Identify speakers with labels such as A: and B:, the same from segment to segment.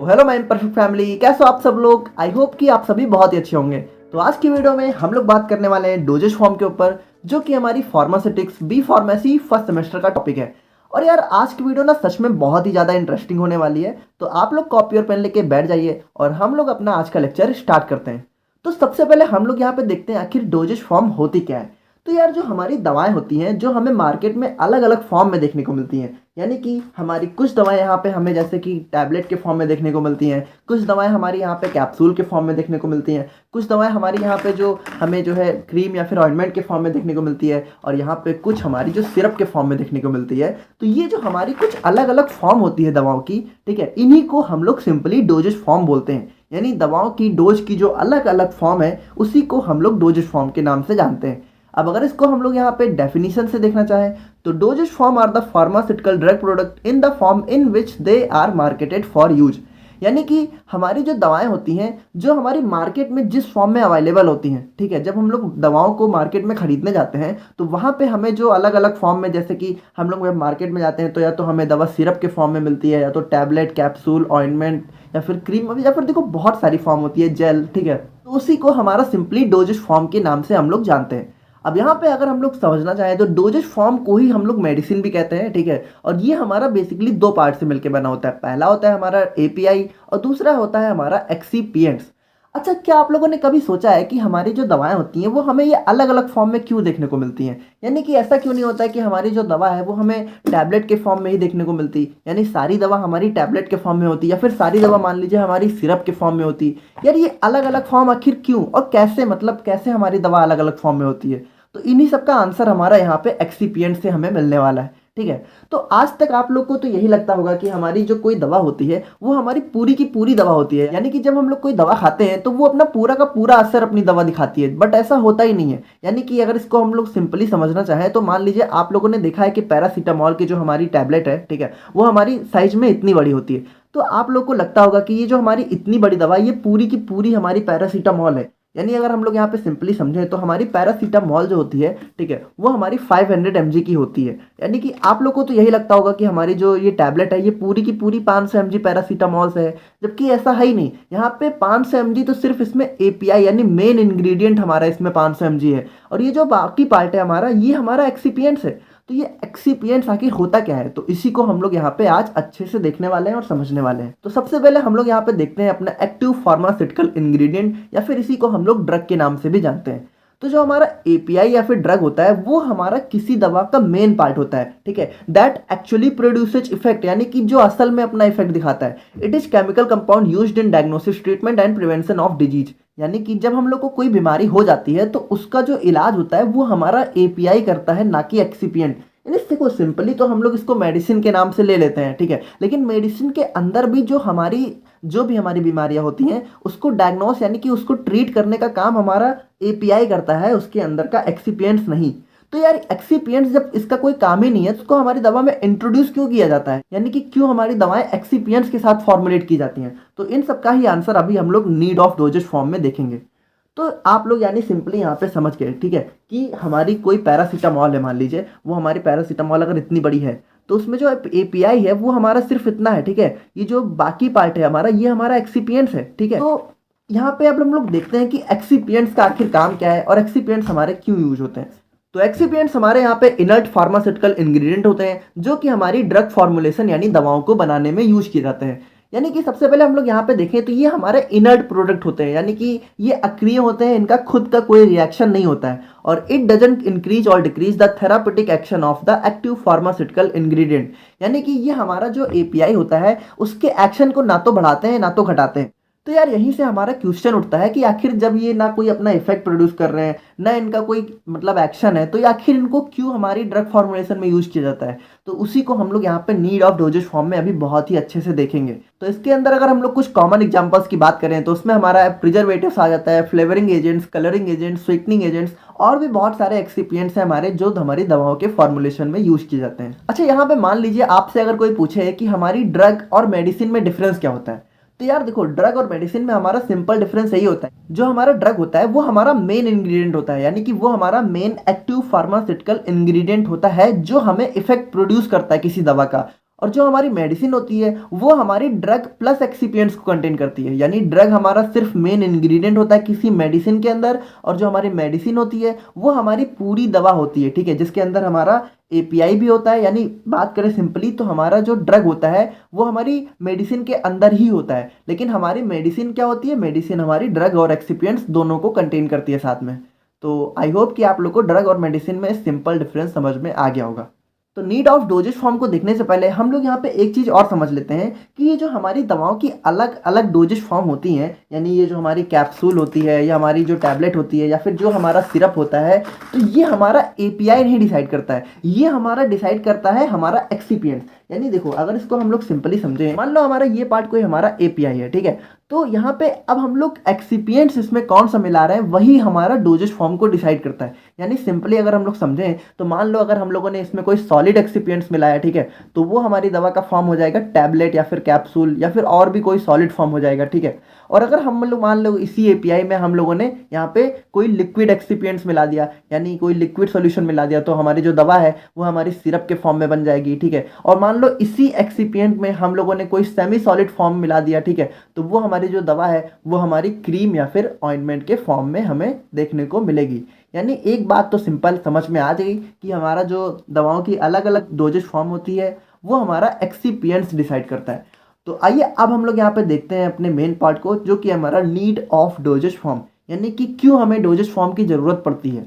A: Hello my perfect family, कैसे हो आप सब लोग। आई होप कि आप सभी बहुत ही अच्छे होंगे। तो आज की वीडियो में हम लोग बात करने वाले हैं डोजेज फॉर्म के ऊपर, जो कि हमारी pharmaceutics B pharmacy first semester का टॉपिक है। और यार आज की वीडियो ना सच में बहुत ही ज़्यादा इंटरेस्टिंग होने वाली है। तो आप लोग कॉपी और पेन लेके बैठ जाइए और हम लोग अपना आज का लेक्चर स्टार्ट करते हैं। तो सबसे पहले हम लोग यहाँ पे देखते हैं आखिर डोजेज फॉर्म होती क्या है। तो यार जो हमारी दवाएं होती हैं, जो हमें मार्केट में अलग अलग फॉर्म में देखने को मिलती हैं, यानी कि हमारी कुछ दवाएं यहाँ पे हमें जैसे कि टैबलेट के फॉर्म में देखने को मिलती हैं, कुछ दवाएं हमारी यहाँ पे कैप्सूल के फॉर्म में देखने को मिलती हैं, कुछ दवाएं हमारी यहाँ पे जो हमें जो है क्रीम या फिर ऑइंटमेंट के फॉर्म में देखने को मिलती है, और यहाँ पे कुछ हमारी जो सिरप के फॉर्म में देखने को मिलती है। तो ये जो हमारी कुछ अलग अलग फॉर्म होती है दवाओं की, ठीक है, इन्हीं को हम लोग सिंपली डोजेज फॉर्म बोलते हैं। यानी दवाओं की डोज की जो अलग अलग फॉर्म है उसी को हम लोग डोजेज फॉर्म के नाम से जानते हैं। अब अगर इसको हम लोग यहाँ पे डेफिनेशन से देखना चाहें तो dosage form are the pharmaceutical drug product in the form in which they are marketed for use. यानी कि हमारी जो दवाएं होती हैं जो हमारी मार्केट में जिस फॉर्म में अवेलेबल होती हैं, ठीक है, जब हम लोग दवाओं को मार्केट में खरीदने जाते हैं तो वहाँ पे हमें जो अलग अलग फॉर्म में, जैसे कि हम लोग मार्केट में जाते हैं तो या तो हमें दवा सिरप के फॉर्म में मिलती है, या तो टैबलेट, कैप्सूल, ऑइंटमेंट, या फिर क्रीम, या फिर देखो बहुत सारी फॉर्म होती है, जेल, ठीक है। तो उसी को हमारा सिंपली डोजेज फॉर्म के नाम से हम लोग जानते हैं। अब यहाँ पे अगर हम लोग समझना चाहें तो डोजेज फॉर्म को ही हम लोग मेडिसिन भी कहते हैं, ठीक है। और ये हमारा बेसिकली दो पार्ट से मिलकर बना होता है। पहला होता है हमारा एपीआई और दूसरा होता है हमारा एक्सीपिएंट्स। अच्छा, क्या आप लोगों ने कभी सोचा है कि हमारी जो दवाएं होती हैं वो हमें ये अलग अलग फॉर्म में क्यों देखने को मिलती हैं? यानी कि ऐसा क्यों नहीं होता है कि हमारी जो दवा है वो हमें टैबलेट के फॉर्म में ही देखने को मिलती, यानी सारी दवा हमारी टैबलेट के फॉर्म में होती, या फिर सारी दवा मान लीजिए हमारी सिरप के फॉर्म में होती। यार ये अलग अलग फॉर्म आखिर क्यों और कैसे, मतलब कैसे हमारी दवा अलग अलग फॉर्म में होती है? तो इन्हीं सब का आंसर हमारा यहाँ पे एक्सीपिएंट से हमें मिलने वाला है, ठीक है। तो आज तक आप लोग को तो यही लगता होगा कि हमारी जो कोई दवा होती है वो हमारी पूरी की पूरी दवा होती है, यानी कि जब हम लोग कोई दवा खाते हैं तो वो अपना पूरा का पूरा असर अपनी दवा दिखाती है, बट ऐसा होता ही नहीं है। यानी कि अगर इसको हम लोग सिंपली समझना चाहें तो मान लीजिए आप लोगों ने देखा है कि पैरासीटामॉल की जो हमारी टैबलेट है, ठीक है, वो हमारी साइज में इतनी बड़ी होती है। तो आप लोग को लगता होगा कि ये जो हमारी इतनी बड़ी दवा, ये पूरी की पूरी हमारी पैरासीटामॉल है। यानी अगर हम लोग यहाँ पे सिंपली समझें तो हमारी पैरासीटामॉल जो होती है, ठीक है, वो हमारी 500 mg की होती है। यानी कि आप लोग को तो यही लगता होगा कि हमारी जो ये टैबलेट है ये पूरी की पूरी 500 mg पैरासीटामॉल से है, जबकि ऐसा है ही नहीं। यहाँ पे 500 mg तो सिर्फ इसमें एपीआई यानी मेन इंग्रेडिएंट हमारा इसमें 500 mg है, और ये जो बाकी पार्ट है हमारा, ये हमारा एक्सीपिएंट्स है। तो ये एक्सीपिएंट्स आखिर होता क्या है, तो इसी को हम लोग यहाँ पे आज अच्छे से देखने वाले हैं और समझने वाले हैं। तो सबसे पहले हम लोग यहाँ पे देखते हैं अपना एक्टिव फार्मास्यूटिकल इंग्रेडिएंट, या फिर इसी को हम लोग ड्रग के नाम से भी जानते हैं। तो जो हमारा एपीआई या फिर ड्रग होता है वो हमारा किसी दवा का मेन पार्ट होता है, ठीक है, दैट एक्चुअली प्रोड्यूसेज इफेक्ट, यानी कि जो असल में अपना इफेक्ट दिखाता है। It is chemical compound used in diagnosis, treatment and prevention of disease. यानी कि जब हम लोग को कोई बीमारी हो जाती है तो उसका जो इलाज होता है वो हमारा एपीआई करता है, ना कि एक्सीपिएंट। देखो सिंपली तो हम लोग इसको मेडिसिन के नाम से ले लेते हैं, ठीक है, लेकिन मेडिसिन के अंदर भी जो भी हमारी बीमारियां होती हैं उसको डायग्नोस यानी कि उसको ट्रीट करने का काम हमारा एपीआई करता है, उसके अंदर का एक्सीपिएंट्स नहीं। तो यार एक्सीपिएंट्स जब इसका कोई काम ही नहीं है तो उसको हमारी दवा में इंट्रोड्यूस क्यों किया जाता है, यानी कि क्यों हमारी दवाएं एक्सीपिएंट्स के साथ फॉर्मुलेट की जाती हैं? तो इन सब का ही आंसर अभी हम लोग नीड ऑफ डोजेज फॉर्म में देखेंगे। तो आप लोग यानी सिंपली यहाँ पे समझ गए, ठीक है, कि हमारी कोई पैरासीटामॉल है, मान लीजिए वो हमारी पैरासीटामॉल अगर इतनी बड़ी है तो उसमें जो एपीआई है वो हमारा सिर्फ इतना है, ठीक है। ये जो बाकी पार्ट है हमारा, ये हमारा एक्सीपिएंट्स है, ठीक है। तो यहाँ पे अब हम लोग देखते हैं कि एक्सीपिएंट्स का आखिर काम क्या है और एक्सीपिएंट्स हमारे क्यों यूज होते हैं। तो एक्सीपिएंट्स हमारे यहाँ पे इनर्ट फार्मास्यूटिकल इंग्रेडिएंट होते हैं जो कि हमारी ड्रग फॉर्मुलेशन यानी दवाओं को बनाने में यूज किए जाते हैं। यानी कि सबसे पहले हम लोग यहाँ पे देखें तो ये हमारे इनर्ट प्रोडक्ट होते हैं, यानी कि ये अक्रिय होते हैं, इनका खुद का कोई रिएक्शन नहीं होता है, और इट डजंट इंक्रीज और decrease the therapeutic action of the active pharmaceutical ingredient. यानी कि ये हमारा जो एपीआई होता है उसके एक्शन को ना तो बढ़ाते हैं ना तो घटाते हैं। तो यार यहीं से हमारा क्वेश्चन उठता है कि आखिर जब ये ना कोई अपना इफेक्ट प्रोड्यूस कर रहे हैं, ना इनका कोई मतलब एक्शन है, तो ये आखिर इनको क्यों हमारी ड्रग फॉर्मुलेशन में यूज किया जाता है? तो उसी को हम लोग यहाँ पे नीड ऑफ डोजेज फॉर्म में अभी बहुत ही अच्छे से देखेंगे। तो इसके अंदर अगर हम लोग कुछ कॉमन एग्जांपल्स की बात करें तो उसमें हमारा प्रिजर्वेटिव्स आ जाता है, flavouring agents, colouring agents, sweetening agents, और भी बहुत सारे एक्सिपिएंट्स हैं हमारे जो हमारी दवाओं के फॉर्मुलेशन में यूज किए जाते हैं। अच्छा, यहाँ पे मान लीजिए आपसे अगर कोई पूछे कि हमारी ड्रग और मेडिसिन में डिफरेंस क्या होता है, तो यार देखो ड्रग और मेडिसिन में हमारा सिंपल डिफरेंस यही होता है, जो हमारा ड्रग होता है वो हमारा मेन इंग्रेडिएंट होता है, यानी कि वो हमारा मेन एक्टिव फार्मास्यूटिकल इंग्रेडिएंट होता है जो हमें इफेक्ट प्रोड्यूस करता है किसी दवा का। और जो हमारी मेडिसिन होती है वो हमारी ड्रग प्लस एक्सिपिएंट्स को कंटेन करती है, यानी ड्रग हमारा सिर्फ मेन इंग्रेडिएंट होता है किसी मेडिसिन के अंदर, और जो हमारी मेडिसिन होती है वो हमारी पूरी दवा होती है, ठीक है, जिसके अंदर हमारा एपीआई भी होता है। यानी बात करें सिंपली तो हमारा जो ड्रग होता है वो हमारी मेडिसिन के अंदर ही होता है, लेकिन हमारी मेडिसिन क्या होती है, मेडिसिन हमारी ड्रग और एक्सिपिएंट्स दोनों को कंटेन करती है साथ में। तो आई होप कि आप लोग को ड्रग और मेडिसिन में सिंपल डिफरेंस समझ में आ गया होगा। तो नीड ऑफ डोजेज फॉर्म को देखने से पहले हम लोग यहाँ पे एक चीज़ और समझ लेते हैं कि ये जो हमारी दवाओं की अलग अलग डोजेज फॉर्म होती हैं, यानी ये जो हमारी कैप्सूल होती है या हमारी जो टैबलेट होती है या फिर जो हमारा सिरप होता है, तो ये हमारा एपीआई नहीं डिसाइड करता है, ये हमारा डिसाइड करता है हमारा एक्सिपिएंट। यानी देखो अगर इसको हम लोग सिंपली समझें, मान लो हमारा ये पार्ट कोई हमारा एपीआई है, ठीक है, तो यहाँ पे अब हम लोग एक्सिपिएंट्स इसमें कौन सा मिला रहे हैं वही हमारा डोजेज फॉर्म को डिसाइड करता है। यानी सिंपली अगर हम लोग समझें तो मान लो अगर हम लोगों ने इसमें कोई सॉलिड एक्सिपिएंट्स मिलाया, ठीक है, तो वो हमारी दवा का फॉर्म हो जाएगा टैबलेट या फिर कैप्सूल या फिर और भी कोई सॉलिड फॉर्म हो जाएगा, ठीक है। और अगर हम लोग मान लो इसी एपीआई में हम लोगों ने यहाँ पे कोई लिक्विड एक्सिपिएंट्स मिला दिया, यानी कोई लिक्विड सॉल्यूशन मिला दिया, तो हमारी जो दवा है वो हमारी सिरप के फॉर्म में बन जाएगी, ठीक है। और मान लो इसी एक्सिपिएंट में हम लोगों ने कोई सेमी सॉलिड फॉर्म मिला दिया, ठीक है, तो वो हमारी जो दवा है वो हमारी क्रीम या फिर ऑइंटमेंट के फॉर्म में हमें देखने को मिलेगी। यानी एक बात तो सिंपल समझ में आ जाएगी कि हमारा जो दवाओं की अलग अलग डोजेज फॉर्म होती है वो हमारा एक्सिपिएंट्स डिसाइड करता है। तो आइए अब हम लोग यहाँ पे देखते हैं अपने मेन पार्ट को, जो कि हमारा नीड ऑफ डोजेज फॉर्म, यानी कि क्यों हमें डोजेज फॉर्म की ज़रूरत पड़ती है।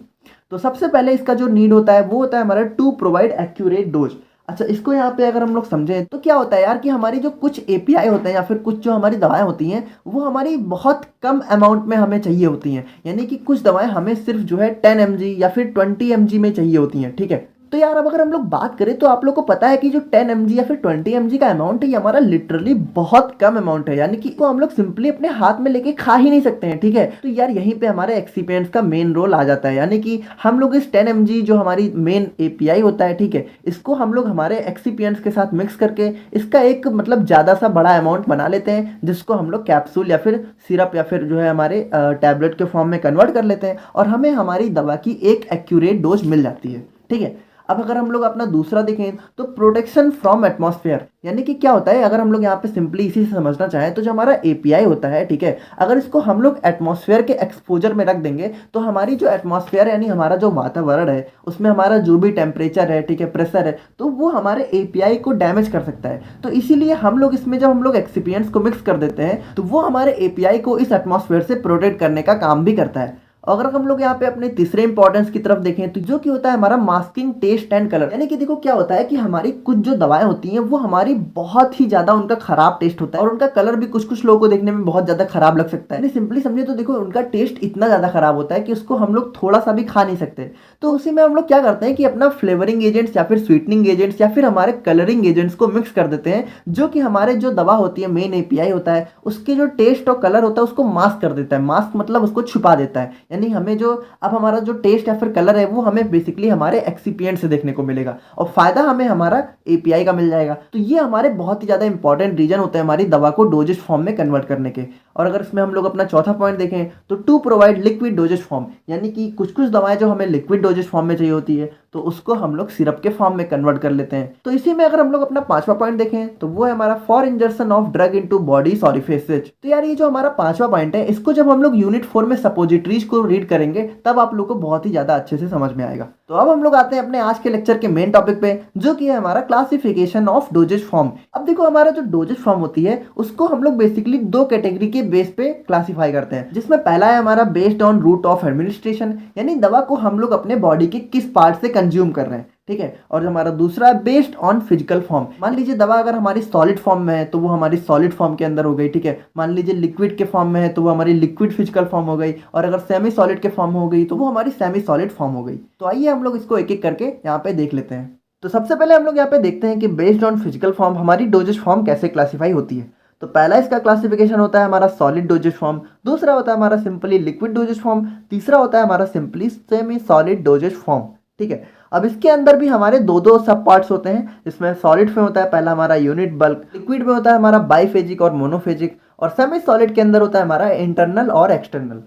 A: तो सबसे पहले इसका जो नीड होता है वो होता है हमारा टू प्रोवाइड एक्यूरेट डोज। अच्छा, इसको यहाँ पे अगर हम लोग समझें तो क्या होता है यार कि हमारी जो कुछ एपीआई होते हैं या फिर कुछ जो हमारी दवाएं होती हैं वो हमारी बहुत कम अमाउंट में हमें चाहिए होती हैं, यानी कि कुछ दवाएं हमें सिर्फ जो है 10 mg या फिर 20 mg में चाहिए होती हैं, ठीक है। तो यार अब अगर हम लोग बात करें तो आप लोग को पता है कि जो 10 mg या फिर 20 mg का अमाउंट है ये हमारा लिटरली बहुत कम अमाउंट है, यानी कि को हम लोग सिंपली अपने हाथ में लेके खा ही नहीं सकते हैं, ठीक है। तो यार यहीं पे हमारे एक्सिपिएंट्स का मेन रोल आ जाता है, यानी कि हम लोग इस 10 mg जो हमारी मेन एपीआई होता है, ठीक है, इसको हम लोग हमारे एक्सिपिएंट्स के साथ मिक्स करके इसका एक मतलब ज़्यादा सा बड़ा अमाउंट बना लेते हैं, जिसको हम लोग कैप्सूल या फिर सिरप या फिर जो है हमारे टैबलेट के फॉर्म में कन्वर्ट कर लेते हैं और हमें हमारी दवा की एक एक्यूरेट डोज मिल जाती है, ठीक है। अब अगर हम लोग अपना दूसरा देखें तो प्रोटेक्शन फ्रॉम एटमॉस्फेयर, यानी कि क्या होता है अगर हम लोग यहाँ पे सिंपली इसी से समझना चाहें तो जो हमारा एपीआई होता है, ठीक है, अगर इसको हम लोग एटमॉस्फेयर के एक्सपोजर में रख देंगे तो हमारी जो एटमॉस्फेयर यानी हमारा जो वातावरण है उसमें हमारा जो भी टेम्परेचर है, ठीक है, प्रेशर है, तो वो हमारे एपीआई को डैमेज कर सकता है। तो इसीलिए हम लोग इसमें जब हम लोग एक्सिपिएंट्स को मिक्स कर देते हैं तो वो हमारे एपीआई को इस एटमॉस्फेयर से प्रोटेक्ट करने का काम भी करता है। अगर हम लोग यहाँ पे अपने तीसरे इंपॉर्टेंस की तरफ देखें तो जो कि होता है हमारा मास्किंग टेस्ट एंड कलर, यानी कि देखो क्या होता है कि हमारी कुछ जो दवाएं होती हैं वो हमारी बहुत ही ज्यादा उनका खराब टेस्ट होता है और उनका कलर भी कुछ कुछ लोगों को देखने में बहुत ज्यादा खराब लग सकता है। सिंपली समझे तो देखो उनका टेस्ट इतना ज्यादा खराब होता है कि उसको हम लोग थोड़ा सा भी खा नहीं सकते। तो उसी में हम लोग क्या करते हैं कि अपना फ्लेवरिंग एजेंट्स या फिर स्वीटनिंग एजेंट्स या फिर हमारे कलरिंग एजेंट्स को मिक्स कर देते हैं, जो कि हमारे जो दवा होती है मेन एपीआई होता है उसके जो टेस्ट और कलर होता है उसको मास्क कर देता है। मास्क मतलब उसको छुपा देता है, यानी हमें जो अब हमारा जो टेस्ट या फिर कलर है वो हमें बेसिकली हमारे एक्सिपिएंट से देखने को मिलेगा और फायदा हमें हमारा एपीआई का मिल जाएगा। तो ये हमारे बहुत ही ज्यादा इंपॉर्टेंट रीजन होते हैं हमारी दवा को डोजेज फॉर्म में कन्वर्ट करने के। और अगर इसमें हम लोग अपना चौथा पॉइंट देखें तो to provide liquid dosage form, यानी कि कुछ कुछ दवाएं जो हमें लिक्विड डोजेज फॉर्म में चाहिए होती है तो उसको हम लोग सिरप के फॉर्म में कन्वर्ट कर लेते हैं। तो इसी में अगर हम लोग अपना पांचवा पॉइंट देखें तो वो है हमारा for insertion of drug into body orifices. तो यार ये जो हमारा पांचवा पॉइंट है इसको जब हम लोग यूनिट 4 में सपोजिटरीज को रीड करेंगे तब आप लोग को बहुत ही ज्यादा अच्छे से समझ में आएगा। तो अब हम लोग आते हैं अपने आज के लेक्चर के मेन टॉपिक पे, जो कि है हमारा क्लासिफिकेशन ऑफ डोजेज फॉर्म। अब देखो हमारा जो डोजेज फॉर्म होती है उसको हम लोग बेसिकली दो कैटेगरी के बेस पे क्लासिफाई करते हैं, जिसमें पहला है हमारा based on route of administration, यानी दवा को हम लोग अपने बॉडी के किस पार्ट से कंज्यूम कर रहे हैं, ठीक है। और जो हमारा दूसरा है बेस्ड ऑन फिजिकल फॉर्म, मान लीजिए दवा अगर हमारी सॉलिड फॉर्म में है तो वो हमारी सॉलिड फॉर्म के अंदर हो गई, ठीक है। मान लीजिए लिक्विड के फॉर्म में है तो वो हमारी लिक्विड फिजिकल फॉर्म हो गई, और अगर सेमी सॉलिड के फॉर्म हो गई तो वो हमारी सेमी सॉलिड फॉर्म हो गई। तो आइए हम लोग इसको एक एक करके यहाँ पे देख लेते हैं। तो सबसे पहले हम लोग यहाँ पे देखते हैं कि बेस्ड ऑन फिजिकल फॉर्म हमारी डोजेज फॉर्म कैसे क्लासीफाई होती है। तो पहला इसका क्लासिफिकेशन होता है हमारा सॉलिड डोजेज फॉर्म, दूसरा होता है हमारा सिंपली लिक्विड डोजेज फॉर्म, तीसरा होता है हमारा simply semi solid doses form, ठीक है। अब इसके अंदर भी हमारे दो दो सब पार्ट्स होते हैं, जिसमें सॉलिड में होता है पहला हमारा यूनिट बल्क, लिक्विड में होता है हमारा बाइफेजिक और मोनोफेजिक, और सेमी सॉलिड के अंदर होता है हमारा इंटरनल और एक्सटर्नल।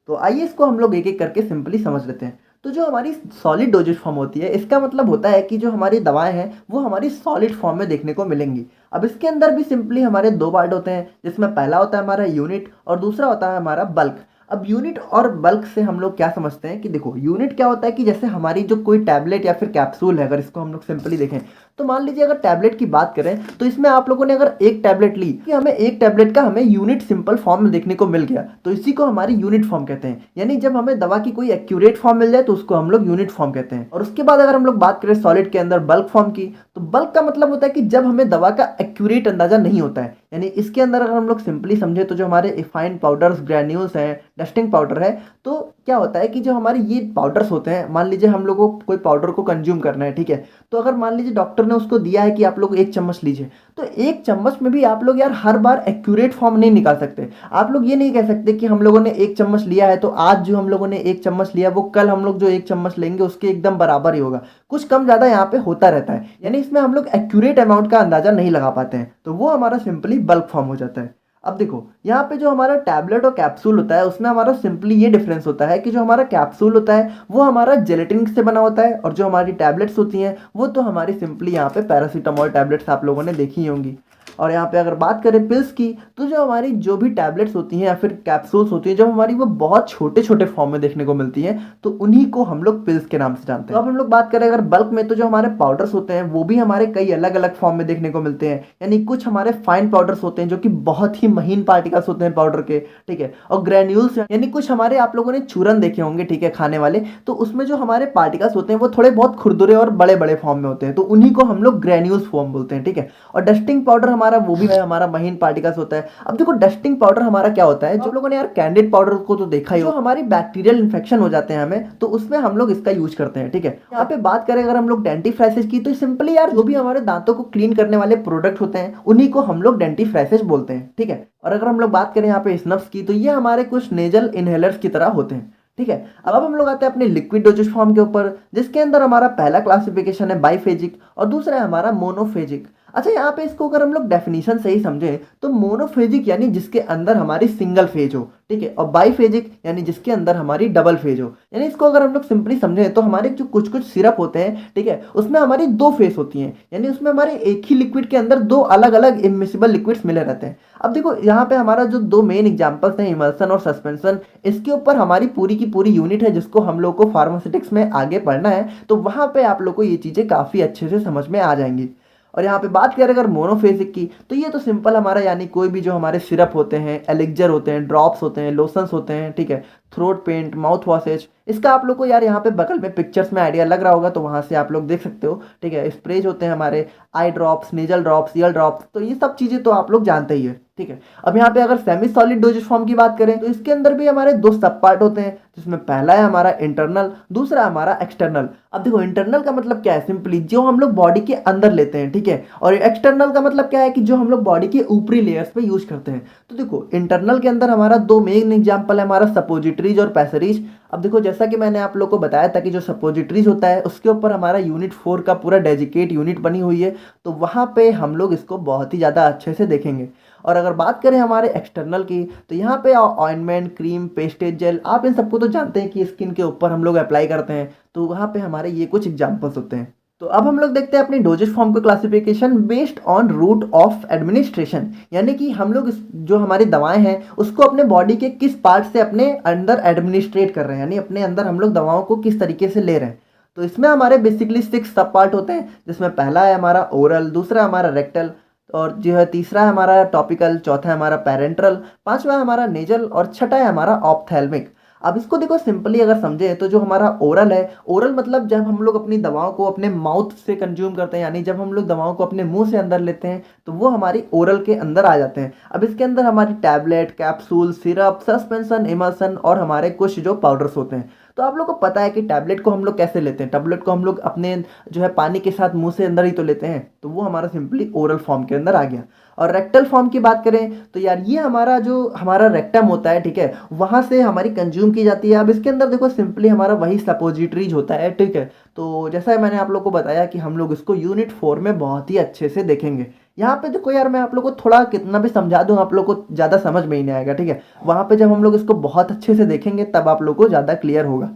A: तो आइए इसको हम लोग एक एक करके सिंपली समझ लेते हैं। तो जो हमारी सॉलिड डोजेज फॉर्म होती है, इसका मतलब होता है कि जो हमारी दवाएं हैं वो हमारी सॉलिड फॉर्म में देखने को मिलेंगी। अब इसके अंदर भी सिंपली हमारे दो पार्ट होते हैं, जिसमें पहला होता है हमारा यूनिट और दूसरा होता है हमारा बल्क। अब यूनिट और बल्क से हम लोग क्या समझते हैं कि देखो, यूनिट क्या होता है कि जैसे हमारी जो कोई टैबलेट या फिर कैप्सूल है, अगर इसको हम लोग सिंपली देखें तो मान लीजिए अगर टैबलेट की बात करें तो इसमें आप लोगों ने अगर एक टैबलेट ली कि हमें एक टैबलेट का हमें यूनिट सिंपल फॉर्म में देखने को मिल गया, तो इसी को हमारी यूनिट फॉर्म कहते हैं। यानी जब हमें दवा की कोई एक्यूरेट फॉर्म मिल जाए तो उसको हम लोग यूनिट फॉर्म कहते हैं। और उसके बाद अगर हम लोग बात करें सॉलिड के अंदर बल्क फॉर्म की, तो बल्क का मतलब होता है कि जब हमें दवा का एक्यूरेट अंदाजा नहीं होता है। यानी इसके अंदर अगर हम लोग सिंपली समझे तो जो हमारे फाइन पाउडर्स, ग्रैन्यूल्स हैं, डस्टिंग पाउडर है, तो क्या होता है कि जो हमारे ये पाउडर्स होते हैं, मान लीजिए हम लोगों को कोई पाउडर को कंज्यूम करना है, ठीक है, तो अगर मान लीजिए डॉक्टर ने उसको दिया है कि आप लोग एक चम्मच लीजिए, तो एक चम्मच में भी आप लोग यार हर बार एक्यूरेट फॉर्म नहीं निकाल सकते। आप लोग ये नहीं कह सकते कि हम लोगों ने एक चम्मच लिया है तो आज जो हम लोगों ने एक चम्मच लिया वो कल हम लोग जो एक चम्मच लेंगे उसके एकदम बराबर ही होगा। कुछ कम ज़्यादा यहाँ पे होता रहता है, यानी इसमें हम लोग एक्यूरेट अमाउंट का अंदाजा नहीं लगा पाते हैं, तो वो हमारा सिंपली बल्क फॉर्म हो जाता है। अब देखो यहाँ पे जो हमारा टैबलेट और कैप्सूल होता है उसमें हमारा सिंपली ये डिफरेंस होता है कि जो हमारा कैप्सूल होता है वो हमारा जेलेटिन से बना होता है, और जो हमारी टैबलेट्स होती हैं वो तो हमारी सिंपली यहाँ पे पैरासीटामोल टैबलेट्स आप लोगों ने देखी ही होंगी। और यहाँ पे अगर बात करें पिल्स की, तो जो हमारी जो भी टैबलेट्स होती हैं या फिर कैप्सूल्स होती हैं, जब हमारी वो बहुत छोटे छोटे फॉर्म में देखने को मिलती हैं तो उन्हीं को हम लोग पिल्स के नाम से जानते हैं। तो अब हम लोग बात करें अगर बल्क में, तो जो हमारे पाउडर्स होते हैं वो भी हमारे कई अलग अलग फॉर्म में देखने को मिलते हैं। यानी कुछ हमारे फाइन पाउडर्स होते हैं जो कि बहुत ही महीन पार्टिकल्स होते हैं पाउडर के, ठीक है, और ग्रेन्यूल्स यानी कुछ हमारे, आप लोगों ने चूरन देखे होंगे, ठीक है, खाने वाले, तो उसमें जो हमारे पार्टिकल्स होते हैं वो थोड़े बहुत खुरदुरे और बड़े बड़े फॉर्म में होते हैं, तो उन्हीं को हम लोग ग्रेन्यूल्स फॉर्म बोलते हैं, ठीक है। और डस्टिंग पाउडर हमारा वो भी है, हमारा महीन पार्टिकल्स होता है। अब देखो डस्टिंग पाउडर हमारा क्या होता है, जो लोगों ने यार कैंडिड पाउडर को तो देखा ही हो, हमारी बैक्टीरियल इन्फेक्शन हो जाते हैं हमें, तो उसमें हम लोग इसका यूज करते हैं, ठीक है। यहाँ पे बात करें अगर हम लोग डेंटिफ्राइसिस की, तो सिंपली यार जो भी हमारे दांतों को क्लीन करने वाले प्रोडक्ट होते हैं उन्हीं को हम लोग डेंटिफ्राइसिस बोलते हैं, ठीक है। और अगर हम लोग बात करें यहाँ पे स्नफ्स की, तो ये हमारे कुछ नेजल इनहेलर्स की तरह होते हैं, ठीक है। अब हम लोग आते हैं अपने लिक्विड डोजेज फॉर्म के ऊपर, जिसके अंदर हमारा पहला क्लासिफिकेशन है बाइफेजिक और दूसरा है हमारा मोनोफेजिक। अच्छा, यहाँ पे इसको अगर हम लोग डेफिनेशन सही समझें तो मोनोफेजिक यानी जिसके अंदर हमारी सिंगल फेज हो, ठीक है, और बाइफेजिक यानी जिसके अंदर हमारी डबल फेज हो। यानी इसको अगर हम लोग सिंपली समझें तो हमारे जो कुछ कुछ सिरप होते हैं, ठीक है, उसमें हमारी दो फेज होती हैं, यानी उसमें हमारे एक ही लिक्विड के अंदर दो अलग अलग इमिसिबल लिक्विड्स मिले रहते हैं। अब देखो यहाँ पे हमारा जो दो मेन एग्जांपल्स हैं, इमल्सन और सस्पेंशन, इसके ऊपर हमारी पूरी की पूरी यूनिट है जिसको हम लोग को फार्मास्यूटिक्स में आगे पढ़ना है, तो वहाँ पे आप लोग को ये चीज़ें काफ़ी अच्छे से समझ में आ जाएंगी। और यहाँ पे बात करें अगर मोनोफेजिक की, तो ये तो सिंपल हमारा, यानी कोई भी जो हमारे सिरप होते हैं, एलिक्जर होते हैं, ड्रॉप्स होते हैं, लोशंस होते हैं, ठीक है, थ्रोट पेंट, माउथ वॉशेज, इसका आप लोग को यार यहाँ पे बगल में पिक्चर्स में आइडिया लग रहा होगा, तो वहाँ से आप लोग देख सकते हो, ठीक है। स्प्रेज होते हैं हमारे, eye drops, nasal drops, ear drops, तो ये सब चीज़ें तो आप लोग जानते ही है, ठीक है। अब यहाँ पे अगर सेमी सॉलिड डोजेज फॉर्म की बात करें तो इसके अंदर भी हमारे दो सब पार्ट होते हैं, जिसमें पहला है हमारा इंटरनल, दूसरा हमारा एक्सटर्नल। अब देखो इंटरनल का मतलब क्या है, सिंपली जो हम लोग बॉडी के अंदर लेते हैं, ठीक है, और एक्सटर्नल का मतलब क्या है कि जो हम लोग बॉडी के ऊपरी लेयर्स पे यूज करते हैं। तो देखो इंटरनल के अंदर हमारा दो मेन एग्जांपल है, हमारा सपोजिटरीज और पैसरीज। अब देखो जैसा कि मैंने आप लोग को बताया था कि जो सपोजिटरीज होता है उसके ऊपर हमारा यूनिट 4 का पूरा डेजिकेट यूनिट बनी हुई है, तो वहाँ पे हम लोग इसको बहुत ही ज़्यादा अच्छे से देखेंगे। और अगर बात करें हमारे एक्सटर्नल की, तो यहाँ पे ऑइंटमेंट, क्रीम, पेस्टेज, जेल, आप इन सबको तो जानते हैं कि स्किन के ऊपर हम लोग अप्लाई करते हैं, तो वहाँ पे हमारे ये कुछ एग्जांपल्स होते हैं। तो अब हम लोग देखते हैं अपनी डोजेज फॉर्म को classification based on route of administration, यानी कि हम लोग जो हमारी दवाएं हैं उसको अपने बॉडी के किस पार्ट से अपने अंदर एडमिनिस्ट्रेट कर रहे हैं, यानी अपने अंदर हम लोग दवाओं को किस तरीके से ले रहे हैं। तो इसमें हमारे बेसिकली 6 सब पार्ट होते हैं, जिसमें पहला है हमारा ओरल, दूसरा हमारा रेक्टल, और जो है तीसरा है हमारा टॉपिकल, चौथा है हमारा पैरेंट्रल, पांचवा है हमारा नेजल और छठा है हमारा ऑप्थेल्मिक। अब इसको देखो सिंपली अगर समझें तो जो हमारा ओरल है, ओरल मतलब जब हम लोग अपनी दवाओं को अपने माउथ से कंज्यूम करते हैं, यानी जब हम लोग दवाओं को अपने मुंह से अंदर लेते हैं तो वो हमारी ओरल के अंदर आ जाते हैं। अब इसके अंदर हमारी tablet, capsule, syrup, suspension, emulsion और हमारे कुछ जो पाउडर्स होते हैं। तो आप लोग को पता है कि टैबलेट को हम लोग कैसे लेते हैं, टैबलेट को हम लोग अपने जो है पानी के साथ मुंह से अंदर ही तो लेते हैं, तो वो हमारा सिंपली ओरल फॉर्म के अंदर आ गया। और रेक्टल फॉर्म की बात करें तो यार ये हमारा जो हमारा रेक्टम होता है, ठीक है, वहाँ से हमारी कंज्यूम की जाती है। अब इसके अंदर देखो सिंपली हमारा वही सपोजिटरीज होता है, ठीक है। तो जैसा मैंने आप लोग को बताया कि हम लोग इसको यूनिट 4 में बहुत ही अच्छे से देखेंगे। यहाँ पे देखो यार मैं आप लोग को थोड़ा कितना भी समझा दूँ आप लोग को ज़्यादा समझ में ही नहीं आएगा, ठीक है। वहाँ पे जब हम लोग इसको बहुत अच्छे से देखेंगे तब आप लोग को ज़्यादा क्लियर होगा।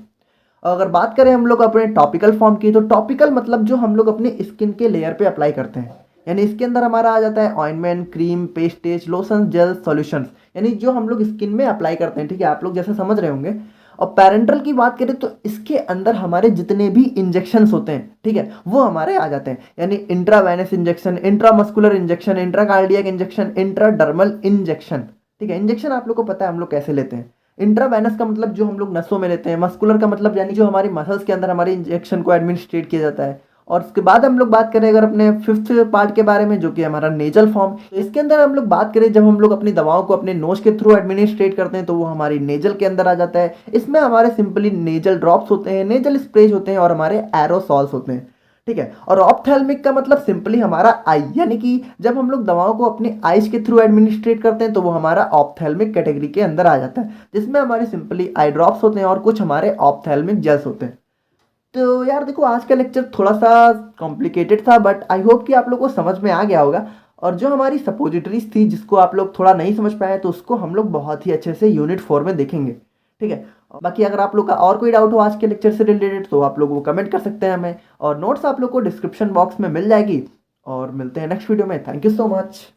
A: और अगर बात करें हम लोग अपने टॉपिकल फॉर्म की, तो टॉपिकल मतलब जो हम लोग अपने स्किन के लेयर पे अप्लाई करते हैं, यानी इसके अंदर हमारा आ जाता है ointment, cream, pastes, lotion, gel, solutions, यानी जो हम लोग स्किन में अप्लाई करते हैं। ठीक है, आप लोग जैसे समझ रहे होंगे। और पैरेंटल की बात करें तो इसके अंदर हमारे जितने भी इंजेक्शंस होते हैं, ठीक है, वो हमारे आ जाते हैं, यानी intravenous injection, intramuscular injection, intracardiac injection, intradermal injection. ठीक है, इंजेक्शन आप लोग को पता है हम लोग कैसे लेते हैं। इंट्रावेनस का मतलब जो हम लोग नसों में लेते हैं, मस्कुलर का मतलब यानी जो हमारी मसल्स के अंदर हमारे इंजेक्शन को एडमिनिस्ट्रेट किया जाता है। और उसके बाद हम लोग बात करें अगर अपने फिफ्थ पार्ट के बारे में, जो कि हमारा नेजल फॉर्म, तो इसके अंदर हम लोग बात करें जब हम लोग अपनी दवाओं को अपने नोज के थ्रू एडमिनिस्ट्रेट करते हैं तो वो हमारी नेजल के अंदर आ जाता है। इसमें हमारे सिंपली नेजल ड्रॉप्स होते हैं, नेजल स्प्रेज होते हैं और हमारे एरोसॉल्स होते हैं। ठीक है, और ऑप्थेल्मिक का मतलब सिंपली हमारा आई, यानी कि जब हम लोग दवाओं को अपने आइज के थ्रू एडमिनिस्ट्रेट करते हैं तो वो हमारा ऑप्थेल्मिक कैटेगरी के अंदर आ जाता है, जिसमें हमारे सिंपली आई ड्रॉप्स होते हैं और कुछ हमारे ऑप्थेल्मिक जेल्स होते हैं। तो यार देखो, आज का लेक्चर थोड़ा सा कॉम्प्लिकेटेड था, बट आई होप कि आप लोग को समझ में आ गया होगा। और जो हमारी सपोजिटरीज थी जिसको आप लोग थोड़ा नहीं समझ पाए तो उसको हम लोग बहुत ही अच्छे से यूनिट 4 में देखेंगे। ठीक है, बाकी अगर आप लोग का और कोई डाउट हो आज के लेक्चर से रिलेटेड तो आप लोग वो कमेंट कर सकते हैं हमें, और नोट्स आप लोग को डिस्क्रिप्शन बॉक्स में मिल जाएगी। और मिलते हैं नेक्स्ट वीडियो में। Thank you so much.